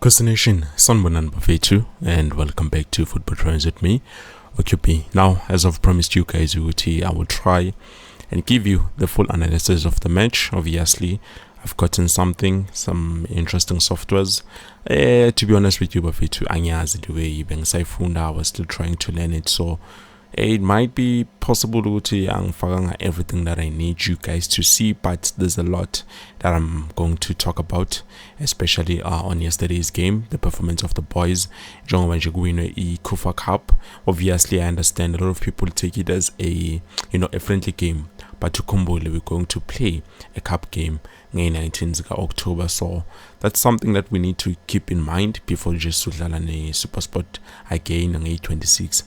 Kaizer Nation, Sanbonan Bafetu, and welcome back to Football Trends with me, OQP. Now, as I've promised you guys, I will try and give you the full analysis of the match. Obviously, I've gotten some interesting softwares. To be honest with you, Bafetu, anyazi the way I was still trying to learn it, so it might be possible to everything that I need you guys to see, but there's a lot that I'm going to talk about, especially on yesterday's game, the performance of the boys. Kufa Cup. Obviously, I understand a lot of people take it as a friendly game, but to Kombole, we're going to play a cup game 19th October, so that's something that we need to keep in mind before just Sudlala Super Sport again on 26th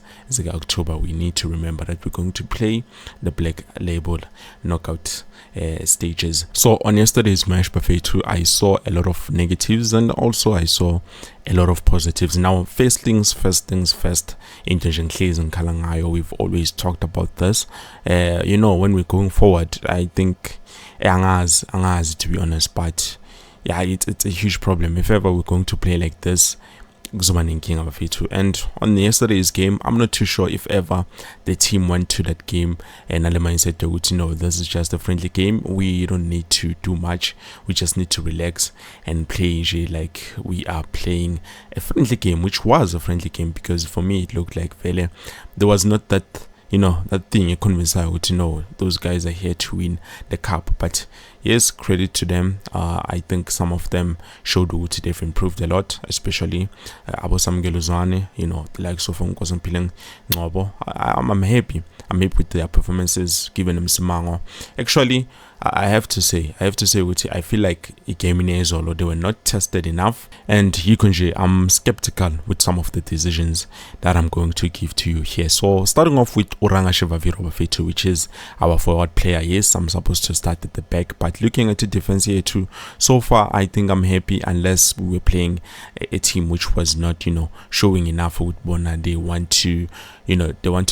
October. We need to remember that we're going to play the Black Label knockout stages. So on yesterday's match, Buffet, I saw a lot of negatives and also I saw a lot of positives. Now, first things first, Intention Clays and Kalangayo, we've always talked about this. When we're going forward, I think Angaz, to be honest, but yeah, it's a huge problem. If ever we're going to play like this, and on yesterday's game, I'm not too sure if ever the team went to that game and Alema said, this is just a friendly game. We don't need to do much. We just need to relax and play like we are playing a friendly game, which was a friendly game, because for me it looked like there was not that that thing you convince I would those guys are here to win the cup. But yes, credit to them. I think some of them showed that they've improved a lot, especially Zwane, the likes of Mshini Ngcobo. I'm happy with their performances, giving them simango. Actually, I have to say, I feel like they were not tested enough, and I'm skeptical with some of the decisions that I'm going to give to you here. So starting off with Bvuma, which is our forward player. Yes, I'm supposed to start at the back, but looking at the defense here too, so far I think I'm happy, unless we were playing a team which was not showing enough with Bona. They want to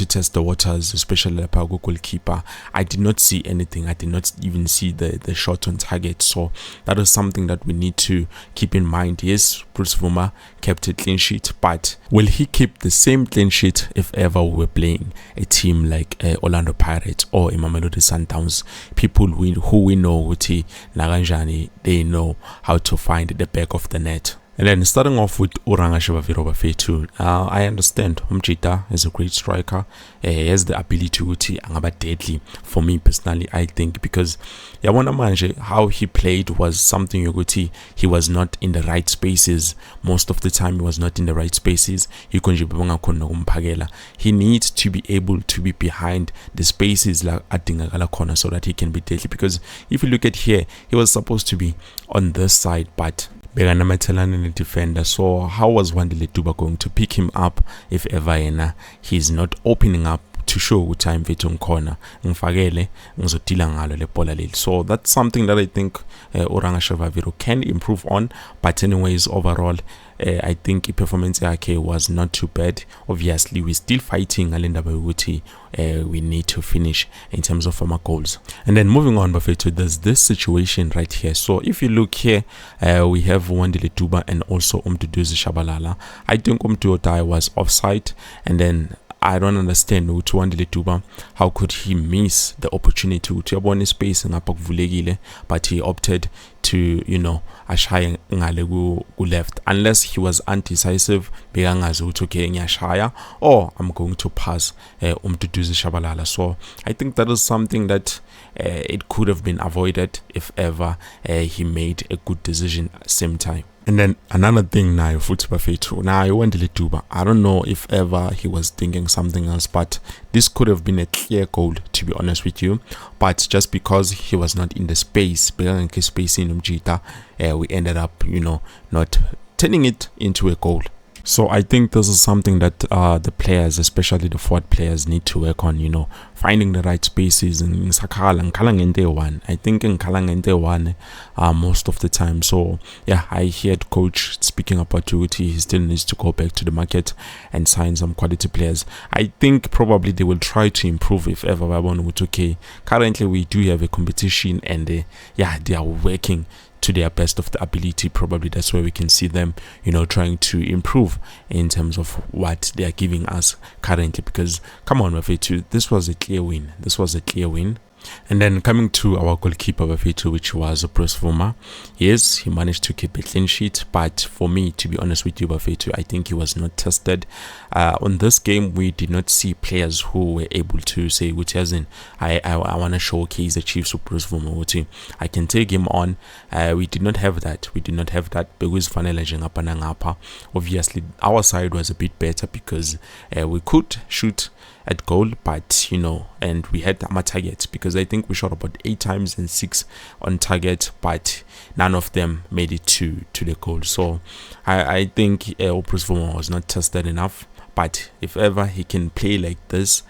test the waters, especially the Goalkeeper. I did not see anything. I did not even see the shot on target, so that is something that we need to keep in mind. Yes, Bvuma kept a clean sheet, but will he keep the same clean sheet if ever we were playing a team like Orlando Pirates or Mamelodi Sundowns? People who we know Naganjani, they know how to find the back of the net. And then starting off with Bvuma, I understand Umjita is a great striker. He has the ability to angaba deadly. For me personally, I think, because how he played was something he was not in the right spaces. Most of the time he was not in the right spaces. He needs to be able to be behind the spaces like Adingagala corner so that he can be deadly. Because if you look at here, he was supposed to be on this side, but in the defender. So how was Wandile Duba going to pick him up if ever he's not opening up to show time veto corner? So that's something that I think Bvuma can improve on. But anyways, overall, I think the performance was not too bad. Obviously, we're still fighting we need to finish in terms of our goals. And then moving on, there's this situation right here. So if you look here, we have Wandile Duba and also Umduduzi Shabalala. I think Umduduzi was offside, and then I don't understand Wandile Duba. How could he miss the opportunity to have space in but he opted to ashaya ngale left, unless he was undecisive, or I'm going to pass Umduduzi Shabalala. So I think that is something that it could have been avoided if ever he made a good decision at the same time. And then another thing now, I don't know if ever he was thinking something else, but this could have been a clear goal, to be honest with you. But just because he was not in the space, we ended up, not turning it into a goal. So I think this is something that the players, especially the forward players, need to work on, finding the right spaces in Sakala one. I think in Kalangente one most of the time. So yeah, I heard coach speaking about duty. He still needs to go back to the market and sign some quality players. I think probably they will try to improve if ever. Okay, currently we do have a competition, and they are working to their best of the ability. Probably that's where we can see them, trying to improve in terms of what they are giving us currently. Because come on, Bafethu, this was a clear win. And then coming to our goalkeeper, Bafethu, which was Bvuma. Yes, he managed to keep a clean sheet, but for me, to be honest with you, Bafethu, I think he was not tested. On this game, we did not see players who were able to say, which hasn't, I want to showcase the Chiefs of Bvuma. I can take him on. We did not have that. Because obviously, our side was a bit better because we could shoot at goal, but and we had our targets, because I think we shot about 8 times and 6 on target, but none of them made it to the goal. So I think Bvuma was not tested enough. But if ever he can play like this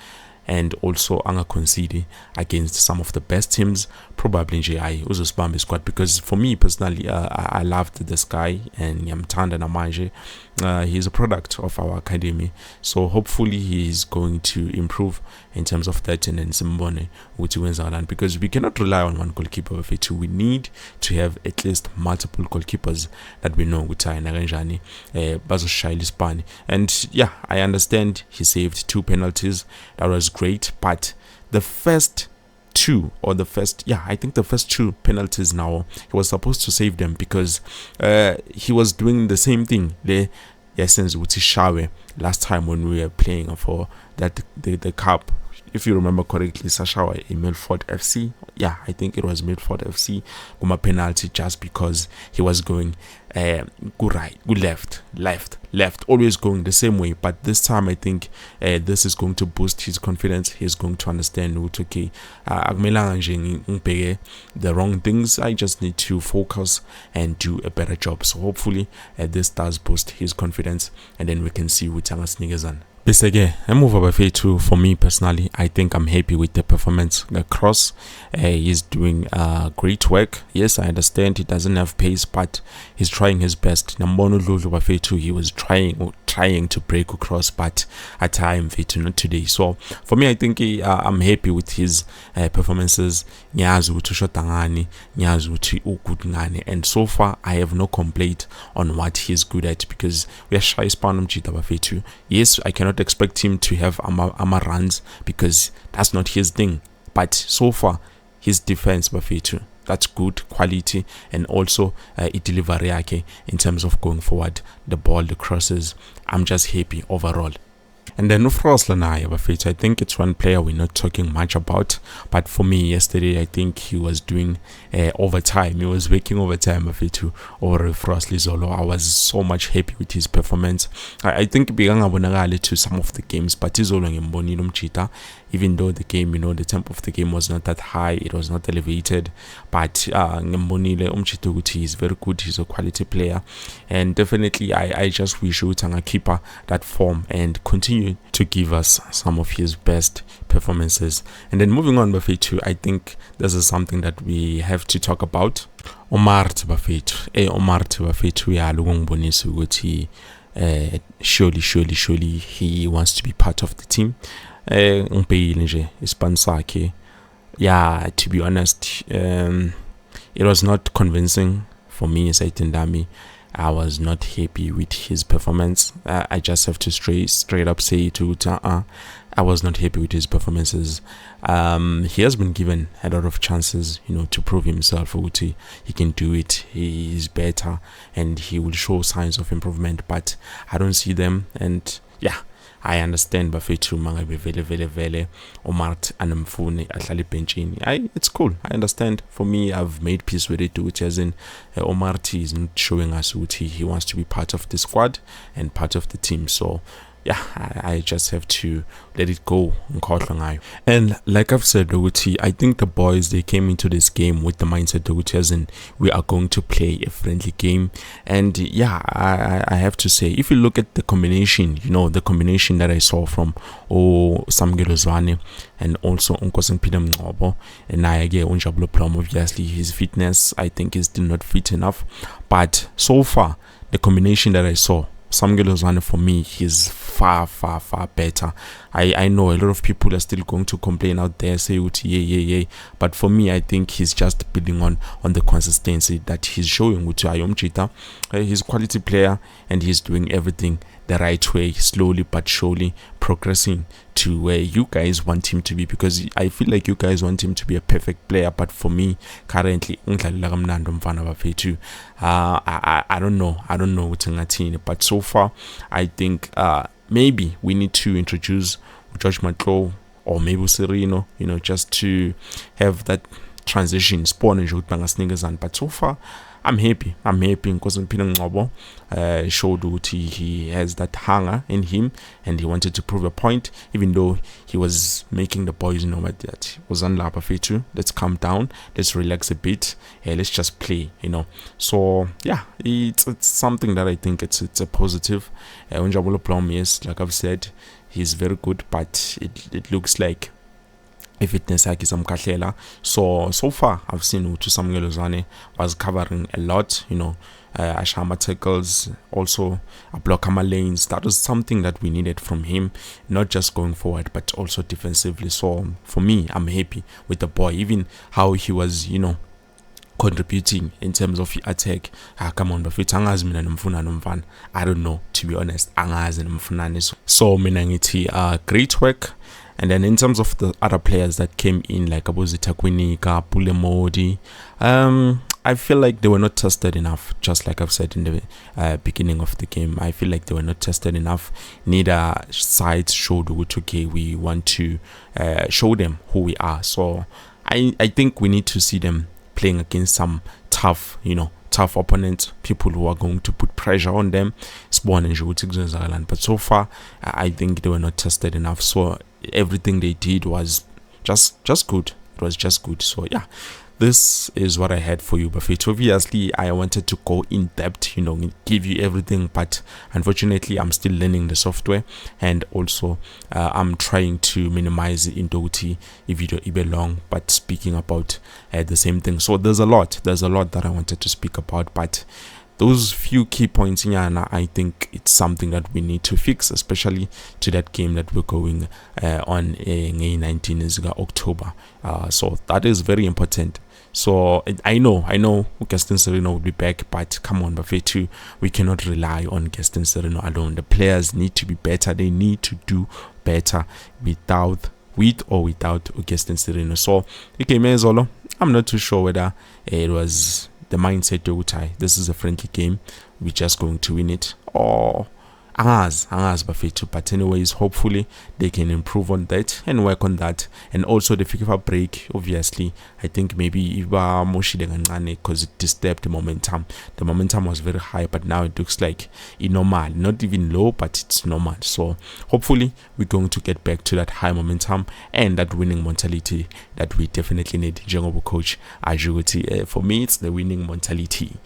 and also anga concede against some of the best teams, probably NJI uzosibamba squad. Because for me personally, I loved this guy and ngiyamthanda namanje. He's a product of our academy, so hopefully he's going to improve in terms of that. And then Simbone which wins our land, because we cannot rely on one goalkeeper of it. We need to have at least multiple goalkeepers that we know which are naganjani bazoshayela isipani. And yeah, I understand he saved 2 penalties. That was great, but the first 2 penalties, now he was supposed to save them, because he was doing the same thing since Shawe last time when we were playing for that the cup. If you remember correctly, Sashawa in Milford FC. Yeah, I think it was Milford FC. Guma penalty just because he was going go right, go left, always going the same way. But this time I think this is going to boost his confidence. He's going to understand okay, the wrong things. I just need to focus and do a better job. So hopefully this does boost his confidence, and then we can see Wutanga Snigazan. Bisege, I move over for me personally. I think I'm happy with the performance across. He's doing great work. Yes, I understand he doesn't have pace, but he's trying his best. He was trying to break across, but at time not today. So for me, I think I'm happy with his performances. And so far I have no complaint on what he's good at, because we are shy span. Yes, I cannot expect him to have ama runs, because that's not his thing. But so far, his defense, Bafethu, that's good quality, and also delivery in terms of going forward, the ball, the crosses. I'm just happy overall. And then Bafethu, I think it's one player we're not talking much about, but for me yesterday, I think he was doing overtime. He was working overtime, Bafethu, or Frosli Zolo. I was so much happy with his performance. I think to some of the games, but even though the game, the tempo of the game was not that high, it was not elevated, but he's very good. He's a quality player, and definitely I just wish Utanga keeper that form and continue to give us some of his best performances. And then moving on, Bafethu, I think this is something that we have to talk about. Omar Bafethu, surely he wants to be part of the team. Yeah, to be honest, it was not convincing for me as Aitendami. I was not happy with his performance. I just have to straight up say to I was not happy with his performances. He has been given a lot of chances, to prove himself. He can do it. He is better, and he will show signs of improvement. But I don't see them, and yeah. I understand Bafethu mangabe vele Omart anamfune ahlale benchini. It's cool. I understand. For me, I've made peace with it, which as in Omart is not showing us what he wants to be part of the squad and part of the team. So yeah, I just have to let it go. And like I've said, I think the boys, they came into this game with the mindset as in we are going to play a friendly game. And yeah, I have to say, if you look at the combination, the combination that I saw from Zwane and also Mshini Ngcobo, and Unjabulo Plum, obviously his fitness I think is still not fit enough. But so far, the combination that I saw Samukelo Zwane, for me, he's far better. I know a lot of people are still going to complain out there, say yeah, but for me, I think he's just building on the consistency that he's showing with Ayomchita. He's a quality player and he's doing everything the right way, slowly but surely progressing to where you guys want him to be, because I feel like you guys want him to be a perfect player, but for me currently I don't know what ngathini, but so far I think maybe we need to introduce George Matlo or maybe Serino, just to have that transition spawn and but so far I'm happy because Mshini Ngcobo showed that he has that hunger in him and he wanted to prove a point, even though he was making the boys know that was on too. Let's calm down, let's relax a bit, let's just play, So yeah, it's something that I think it's a positive. Unjabulo Plum, yes, like I've said, he's very good, but it looks like fitness yakhe isamkhahlela. So far I've seen Uthi Samukelo Zwane was covering a lot, ashama tackles, also a block lanes. That was something that we needed from him, not just going forward but also defensively. So for me, I'm happy with the boy, even how he was contributing in terms of attack. Come on, bafethu angazi mina nomfuna nomfana, I don't know, to be honest, angazi nomfunani. So mina ngithi great work. And then in terms of the other players that came in, like Abuzita Kwinika, Pule Modi, I feel like they were not tested enough. Just like I've said in the beginning of the game, I feel like they were not tested enough. Neither sides showed okay, we want to show them who we are. So I think we need to see them playing against some tough opponents, people who are going to put pressure on them. But so far, I think they were not tested enough. So everything they did was just good. It was just good. So yeah, this is what I had for you, Buffett. Obviously, I wanted to go in depth, give you everything, but unfortunately, I'm still learning the software, and also I'm trying to minimize the intensity if you don't even long, but speaking about the same thing. So there's a lot that I wanted to speak about, but those few key points in Yana, I think it's something that we need to fix, especially to that game that we're going on in 19 October. So that is very important. So I know Gaston Sereno will be back, but come on, Buffett, we cannot rely on Gaston Sereno alone. The players need to be better. They need to do better with or without Gaston Sereno. So I'm not too sure whether it was the mindset to this is a friendly game, we're just going to win it, or but anyways, hopefully they can improve on that and work on that. And also the FIFA break, obviously I think maybe because it disturbed the momentum was very high, but now it looks like normal, not even low, but it's normal. So hopefully we're going to get back to that high momentum and that winning mentality that we definitely need. Coach Ajuguti, for me it's the winning mentality.